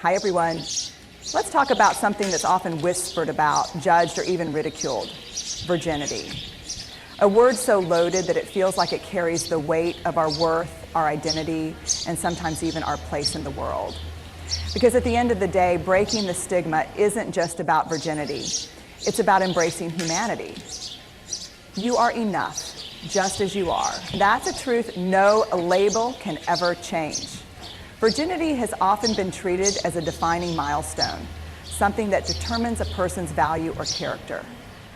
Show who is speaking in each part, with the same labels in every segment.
Speaker 1: Hi everyone. Let's talk about something that's often whispered about, judged, or even ridiculed: virginity. A word so loaded that it feels like it carries the weight of our worth, our identity, and sometimes even our place in the world. Because at the end of the day, breaking the stigma isn't just about virginity. It's about embracing humanity. You are enough, just as you are. That's a truth no label can ever change. Virginity has often been treated as a defining milestone, something that determines a person's value or character.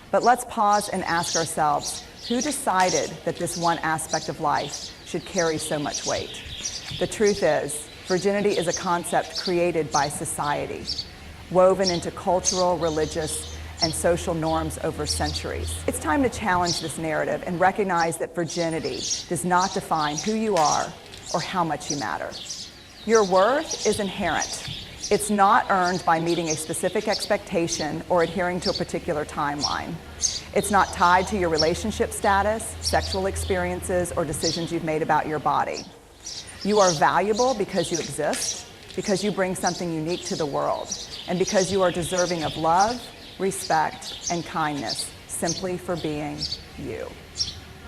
Speaker 1: But let's pause and ask ourselves, who decided that this one aspect of life should carry so much weight? The truth is, virginity is a concept created by society, woven into cultural, religious, and social norms over centuries. It's time to challenge this narrative and recognize that virginity does not define who you are or how much you matter. Your worth is inherent. It's not earned by meeting a specific expectation or adhering to a particular timeline. It's not tied to your relationship status, sexual experiences, or decisions you've made about your body. You are valuable because you exist, because you bring something unique to the world, and because you are deserving of love, respect, and kindness simply for being you.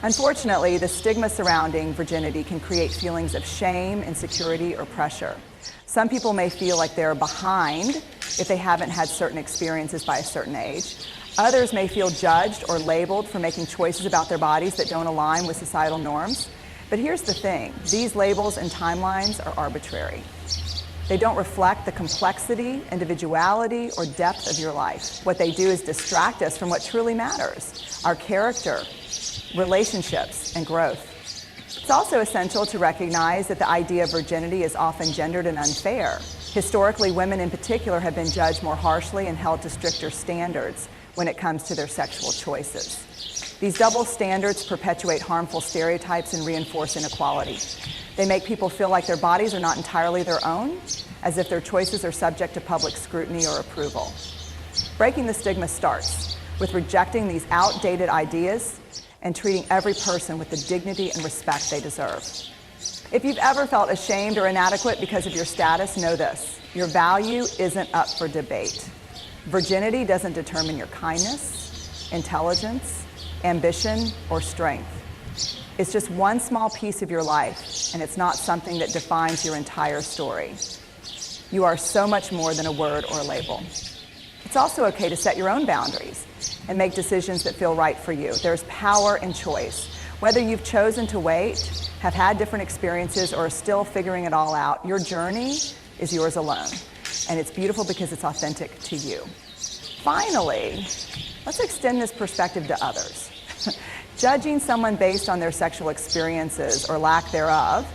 Speaker 1: Unfortunately, the stigma surrounding virginity can create feelings of shame, insecurity, or pressure. Some people may feel like they're behind if they haven't had certain experiences by a certain age. Others may feel judged or labeled for making choices about their bodies that don't align with societal norms. But here's the thing, these labels and timelines are arbitrary. They don't reflect the complexity, individuality, or depth of your life. What they do is distract us from what truly matters: our character, relationships, and growth. It's also essential to recognize that the idea of virginity is often gendered and unfair. Historically, women in particular have been judged more harshly and held to stricter standards when it comes to their sexual choices. These double standards perpetuate harmful stereotypes and reinforce inequality. They make people feel like their bodies are not entirely their own, as if their choices are subject to public scrutiny or approval. Breaking the stigma starts with rejecting these outdated ideas and treating every person with the dignity and respect they deserve. If you've ever felt ashamed or inadequate because of your status, know this: your value isn't up for debate. Virginity doesn't determine your kindness, intelligence, ambition, or strength. It's just one small piece of your life, and it's not something that defines your entire story. You are so much more than a word or a label. It's also okay to set your own boundaries and make decisions that feel right for you. There's power in choice. Whether you've chosen to wait, have had different experiences, or are still figuring it all out, your journey is yours alone. And it's beautiful because it's authentic to you. Finally, let's extend this perspective to others. Judging someone based on their sexual experiences or lack thereof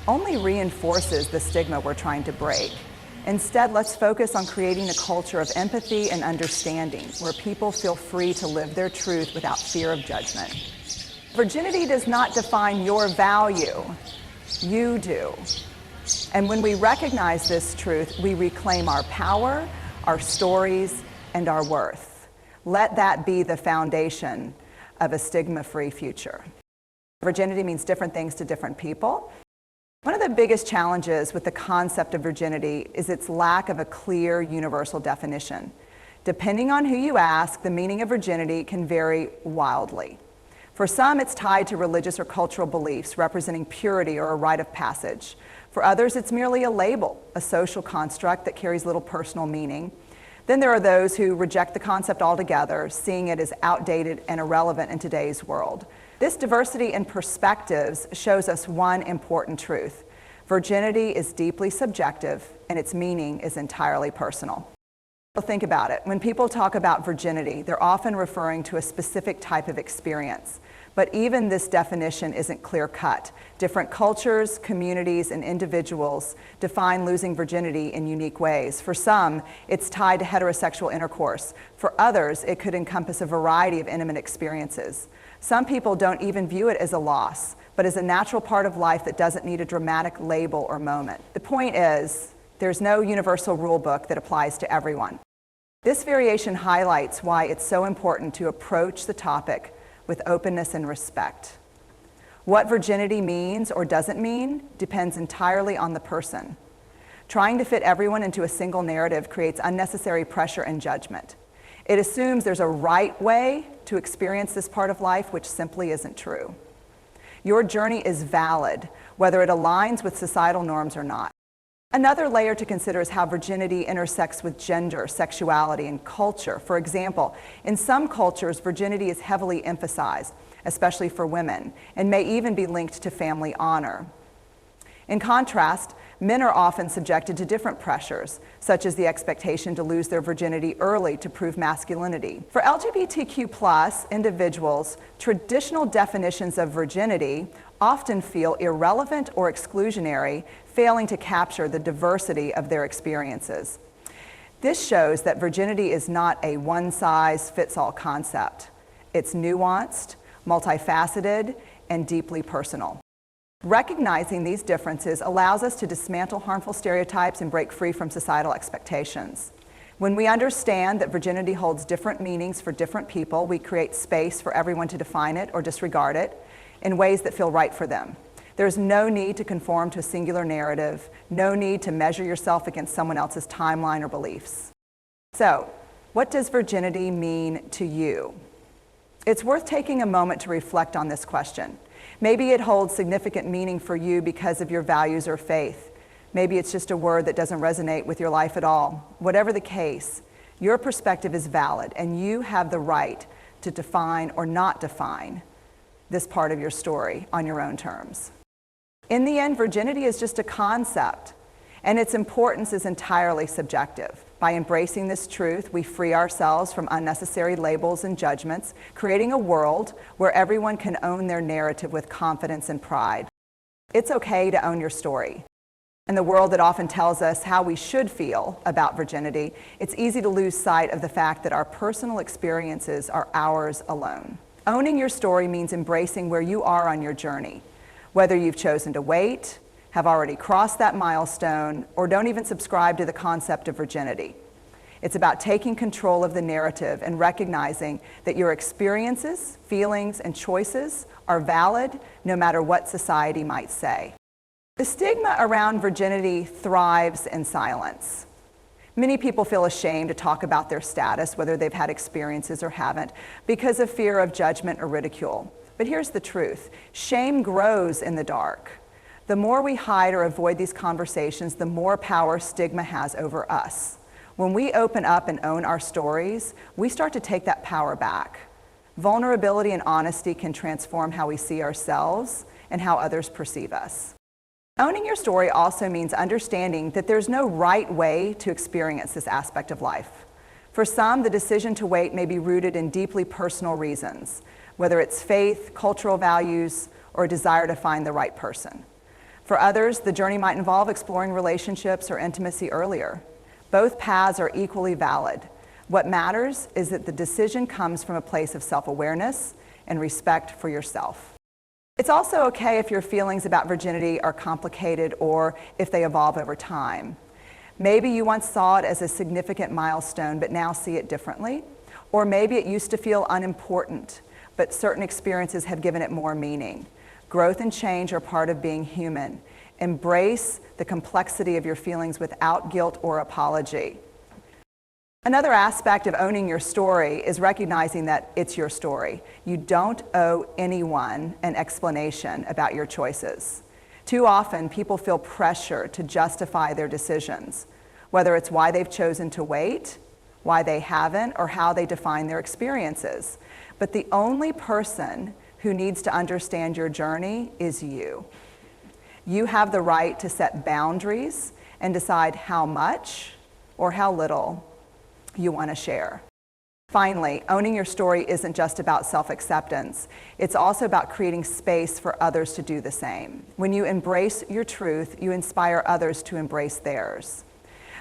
Speaker 1: only reinforces the stigma we're trying to break. Instead, let's focus on creating a culture of empathy and understanding where people feel free to live their truth without fear of judgment. Virginity does not define your value. You do. And when we recognize this truth, we reclaim our power, our stories, and our worth. Let that be the foundation of a stigma-free future. Virginity means different things to different people. One of the biggest challenges with the concept of virginity is its lack of a clear universal definition. Depending on who you ask, the meaning of virginity can vary wildly. For some, it's tied to religious or cultural beliefs representing purity or a rite of passage. For others, it's merely a label, a social construct that carries little personal meaning. Then there are those who reject the concept altogether, seeing it as outdated and irrelevant in today's world. This diversity in perspectives shows us one important truth: virginity is deeply subjective, and its meaning is entirely personal. Well, think about it. When people talk about virginity, they're often referring to a specific type of experience. But even this definition isn't clear-cut. Different cultures, communities, and individuals define losing virginity in unique ways. For some, it's tied to heterosexual intercourse. For others, it could encompass a variety of intimate experiences. Some people don't even view it as a loss, but as a natural part of life that doesn't need a dramatic label or moment. The point is, there's no universal rule book that applies to everyone. This variation highlights why it's so important to approach the topic with openness and respect. What virginity means or doesn't mean depends entirely on the person. Trying to fit everyone into a single narrative creates unnecessary pressure and judgment. It assumes there's a right way to experience this part of life, which simply isn't true. Your journey is valid, whether it aligns with societal norms or not. Another layer to consider is how virginity intersects with gender, sexuality, and culture. For example, in some cultures, virginity is heavily emphasized, especially for women, and may even be linked to family honor. In contrast, men are often subjected to different pressures, such as the expectation to lose their virginity early to prove masculinity. For LGBTQ+ individuals, traditional definitions of virginity often feel irrelevant or exclusionary, failing to capture the diversity of their experiences. This shows that virginity is not a one-size-fits-all concept. It's nuanced, multifaceted, and deeply personal. Recognizing these differences allows us to dismantle harmful stereotypes and break free from societal expectations. When we understand that virginity holds different meanings for different people, we create space for everyone to define it or disregard it in ways that feel right for them. There's no need to conform to a singular narrative, no need to measure yourself against someone else's timeline or beliefs. So, what does virginity mean to you? It's worth taking a moment to reflect on this question. Maybe it holds significant meaning for you because of your values or faith. Maybe it's just a word that doesn't resonate with your life at all. Whatever the case, your perspective is valid, and you have the right to define or not define this part of your story on your own terms. In the end, virginity is just a concept, and its importance is entirely subjective. By embracing this truth, we free ourselves from unnecessary labels and judgments, creating a world where everyone can own their narrative with confidence and pride. It's okay to own your story. In the world that often tells us how we should feel about virginity, it's easy to lose sight of the fact that our personal experiences are ours alone. Owning your story means embracing where you are on your journey, whether you've chosen to wait, have already crossed that milestone, or don't even subscribe to the concept of virginity. It's about taking control of the narrative and recognizing that your experiences, feelings, and choices are valid no matter what society might say. The stigma around virginity thrives in silence. Many people feel ashamed to talk about their status, whether they've had experiences or haven't, because of fear of judgment or ridicule. But here's the truth: shame grows in the dark. The more we hide or avoid these conversations, the more power stigma has over us. When we open up and own our stories, we start to take that power back. Vulnerability and honesty can transform how we see ourselves and how others perceive us. Owning your story also means understanding that there's no right way to experience this aspect of life. For some, the decision to wait may be rooted in deeply personal reasons, whether it's faith, cultural values, or a desire to find the right person. For others, the journey might involve exploring relationships or intimacy earlier. Both paths are equally valid. What matters is that the decision comes from a place of self-awareness and respect for yourself. It's also okay if your feelings about virginity are complicated or if they evolve over time. Maybe you once saw it as a significant milestone but now see it differently. Or maybe it used to feel unimportant, but certain experiences have given it more meaning. Growth and change are part of being human. Embrace the complexity of your feelings without guilt or apology. Another aspect of owning your story is recognizing that it's your story. You don't owe anyone an explanation about your choices. Too often, people feel pressure to justify their decisions, whether it's why they've chosen to wait, why they haven't, or how they define their experiences. But the only person who needs to understand your journey is you. You have the right to set boundaries and decide how much or how little you want to share. Finally, owning your story isn't just about self-acceptance. It's also about creating space for others to do the same. When you embrace your truth, you inspire others to embrace theirs.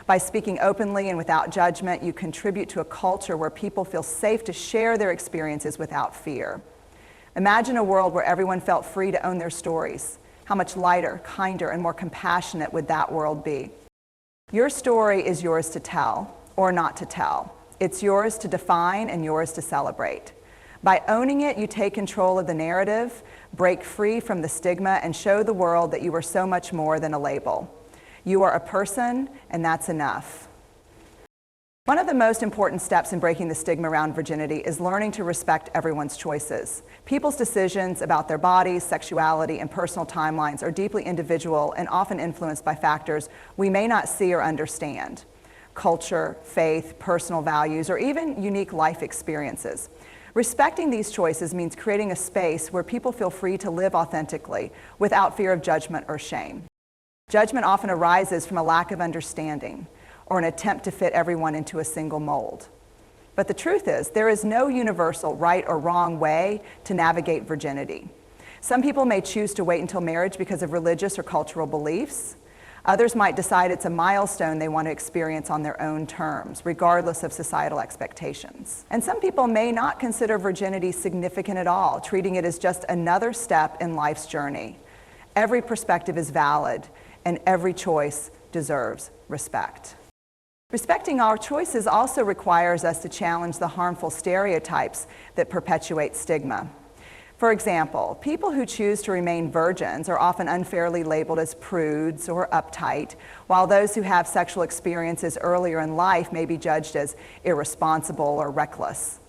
Speaker 1: By speaking openly and without judgment, you contribute to a culture where people feel safe to share their experiences without fear. Imagine a world where everyone felt free to own their stories. How much lighter, kinder, and more compassionate would that world be? Your story is yours to tell or not to tell. It's yours to define and yours to celebrate. By owning it, you take control of the narrative, break free from the stigma, and show the world that you are so much more than a label. You are a person, and that's enough. One of the most important steps in breaking the stigma around virginity is learning to respect everyone's choices. People's decisions about their bodies, sexuality, and personal timelines are deeply individual and often influenced by factors we may not see or understand: culture, faith, personal values, or even unique life experiences. Respecting these choices means creating a space where people feel free to live authentically without fear of judgment or shame. Judgment often arises from a lack of understanding or an attempt to fit everyone into a single mold. But the truth is, there is no universal right or wrong way to navigate virginity. Some people may choose to wait until marriage because of religious or cultural beliefs. Others might decide it's a milestone they want to experience on their own terms, regardless of societal expectations. And some people may not consider virginity significant at all, treating it as just another step in life's journey. Every perspective is valid, and every choice deserves respect. Respecting our choices also requires us to challenge the harmful stereotypes that perpetuate stigma. For example, people who choose to remain virgins are often unfairly labeled as prudes or uptight, while those who have sexual experiences earlier in life may be judged as irresponsible or reckless.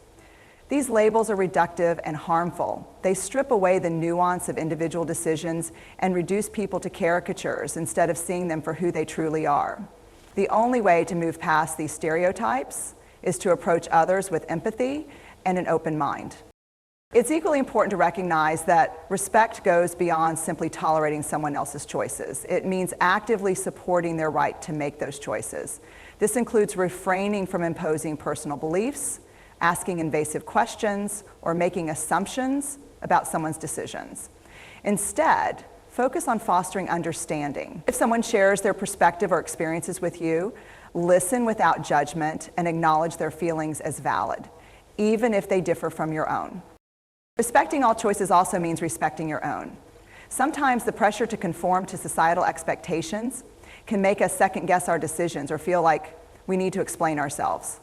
Speaker 1: These labels are reductive and harmful. They strip away the nuance of individual decisions and reduce people to caricatures instead of seeing them for who they truly are. The only way to move past these stereotypes is to approach others with empathy and an open mind. It's equally important to recognize that respect goes beyond simply tolerating someone else's choices. It means actively supporting their right to make those choices. This includes refraining from imposing personal beliefs, asking invasive questions, or making assumptions about someone's decisions. Instead, focus on fostering understanding. If someone shares their perspective or experiences with you, listen without judgment and acknowledge their feelings as valid, even if they differ from your own. Respecting all choices also means respecting your own. Sometimes the pressure to conform to societal expectations can make us second-guess our decisions or feel like we need to explain ourselves.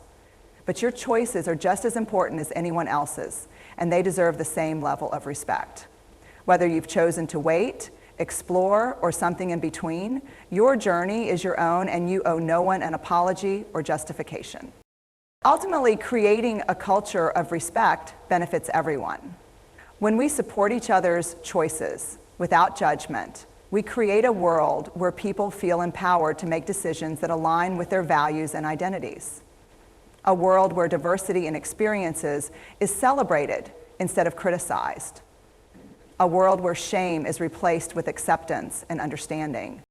Speaker 1: But your choices are just as important as anyone else's, and they deserve the same level of respect. Whether you've chosen to wait, explore, or something in between, your journey is your own, and you owe no one an apology or justification. Ultimately, creating a culture of respect benefits everyone. When we support each other's choices without judgment, we create a world where people feel empowered to make decisions that align with their values and identities. A world where diversity in experiences is celebrated instead of criticized. A world where shame is replaced with acceptance and understanding.